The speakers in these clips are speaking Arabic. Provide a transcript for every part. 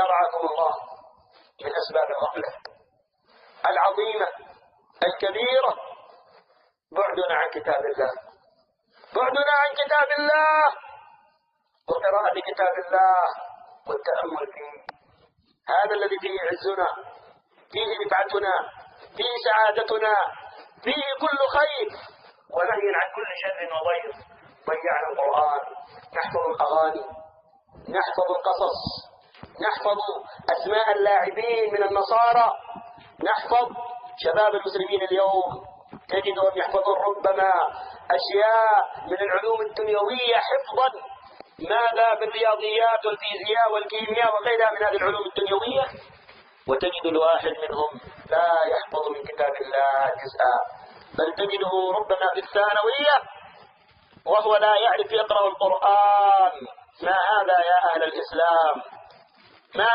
يرعاكم الله من أسباب الغفلة العظيمة الكبيرة بعدنا عن كتاب الله، بعدنا عن كتاب الله وقراءة كتاب الله والتأمل فيه. هذا الذي فيه عزنا، فيه رفعتنا، فيه سعادتنا، فيه كل خير ونهي عن كل شر وضير. ضيعنا القرآن، نحفظ الأغاني، نحفظ القصص، نحفظ أسماء اللاعبين من النصارى، نحفظ شباب المسلمين اليوم تجدهم يحفظون ربما أشياء من العلوم الدنيوية حفظا، ماذا بالرياضيات والفيزياء والكيمياء وغيرها من هذه العلوم الدنيوية، وتجد الواحد منهم لا يحفظ من كتاب الله جزءا، بل تجده ربما في الثانوية وهو لا يعرف يقرأ القرآن. ما هذا يا أهل الإسلام؟ ما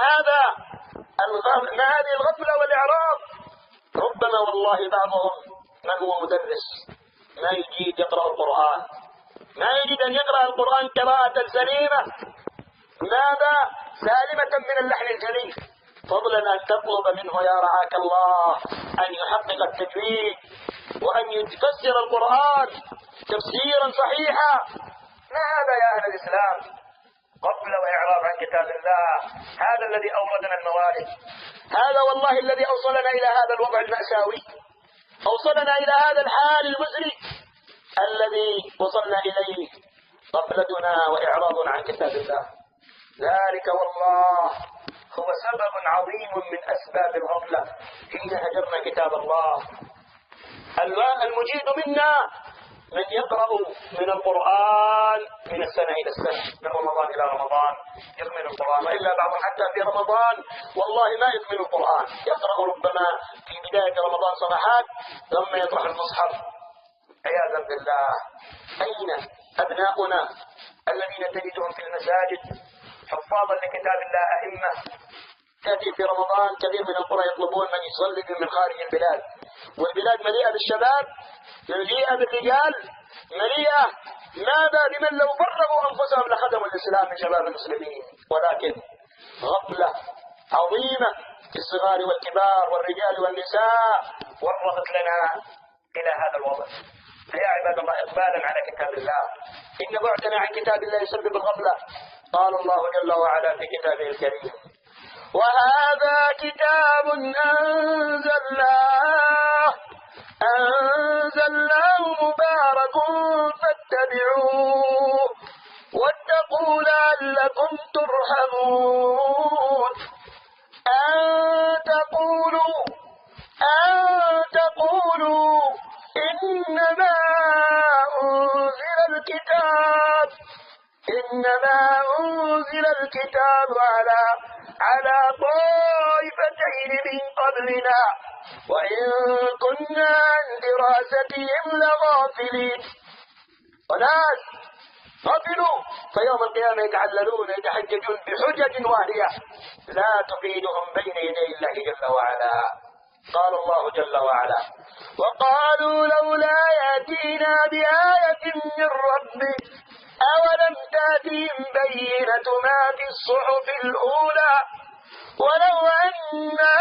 هذه الغفلة والإعراض؟ ربما والله بعضهم من هو مدرس ما يجيد يقرأ القرآن، ما يجيد أن يقرأ القرآن قراءة سليمة، ماذا سالمة من اللحن الجلي، فضلا أن تطلب منه يا رعاك الله أن يحقق التجويد وأن يفسر القرآن تفسيرا صحيحا. ما هذا يا أهل الإسلام؟ غفلة وإعراض عن كتاب الله. هذا الذي أوردنا الموارد، هذا والله الذي أوصلنا إلى هذا الوضع المأساوي، أوصلنا إلى هذا الحال المزري الذي وصلنا إليه، غفلتنا وإعراضنا عن كتاب الله. ذلك والله هو سبب عظيم من أسباب الغفلة حين هجرنا كتاب الله. المجيد منا من يقرأ من القرآن من السنة إلى السنة، من رمضان إلى رمضان يكمل القرآن، وإلا بعضهم حتى في رمضان والله ما يكمل القرآن، يقرأ ربما في بداية رمضان صفحات ثم يطرح المصحف عياذا بالله. أين أبناؤنا الذين تجدهم في المساجد حفاظا لكتاب الله أئمة؟ تأتي في رمضان كثير من القرى يطلبون من يصلي من خارج البلاد، والبلاد مليئة بالشباب، مليئة بالرجال، مليئة ماذا لمن لو فرغوا أنفسهم لخدموا الإسلام من شباب المسلمين، ولكن غفلة عظيمة في الصغار والكبار والرجال والنساء ورطت لنا إلى هذا الوضع. فيا عباد الله إقبالا على كتاب الله، إن بعدنا عن كتاب الله يسبب الغفلة. قال الله جل وعلا في كتابه الكريم: وهذا كتاب أنزلناه مبارك فاتبعوه واتقوا لعلكم ترحمون. أن تقولوا إنما أنزل الكتاب على طائفتين من قبلنا وإن كنا عن دراستهم لغافلين. وناس غفلوا فيوم القيامة يتعللون يتحججون بحجج واهية لا تفيدهم بين يدي الله جل وعلا. قال الله جل وعلا: وقالوا لولا يأتينا بآية من ربه أولم تأتهم بينة ما في الصحف الأولى ولو أنا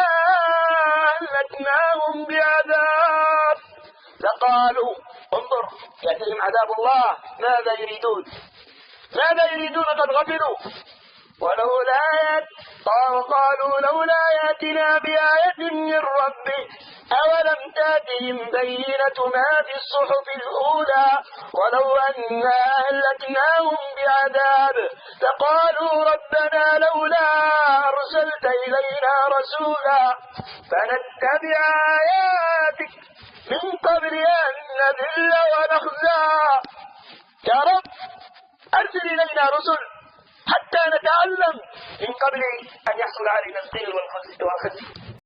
أهلكناهم بعذاب لقالوا. انظر، يأتيهم عذاب الله ماذا يريدون؟ قد غفلوا. وقالوا لولا يأتنا بآية من ربه أولم تأتهم بينة ما في الصحف الأولى ولو أنا أهلكناهم بعذاب فقالوا ربنا لولا أرسلت إلينا رسولا فنتبع آياتك من قبل أن نذل ونخزى. يا رب أرسل إلينا رسل حتى نتعلم من قبل أن يحصل علينا الذل والخزي.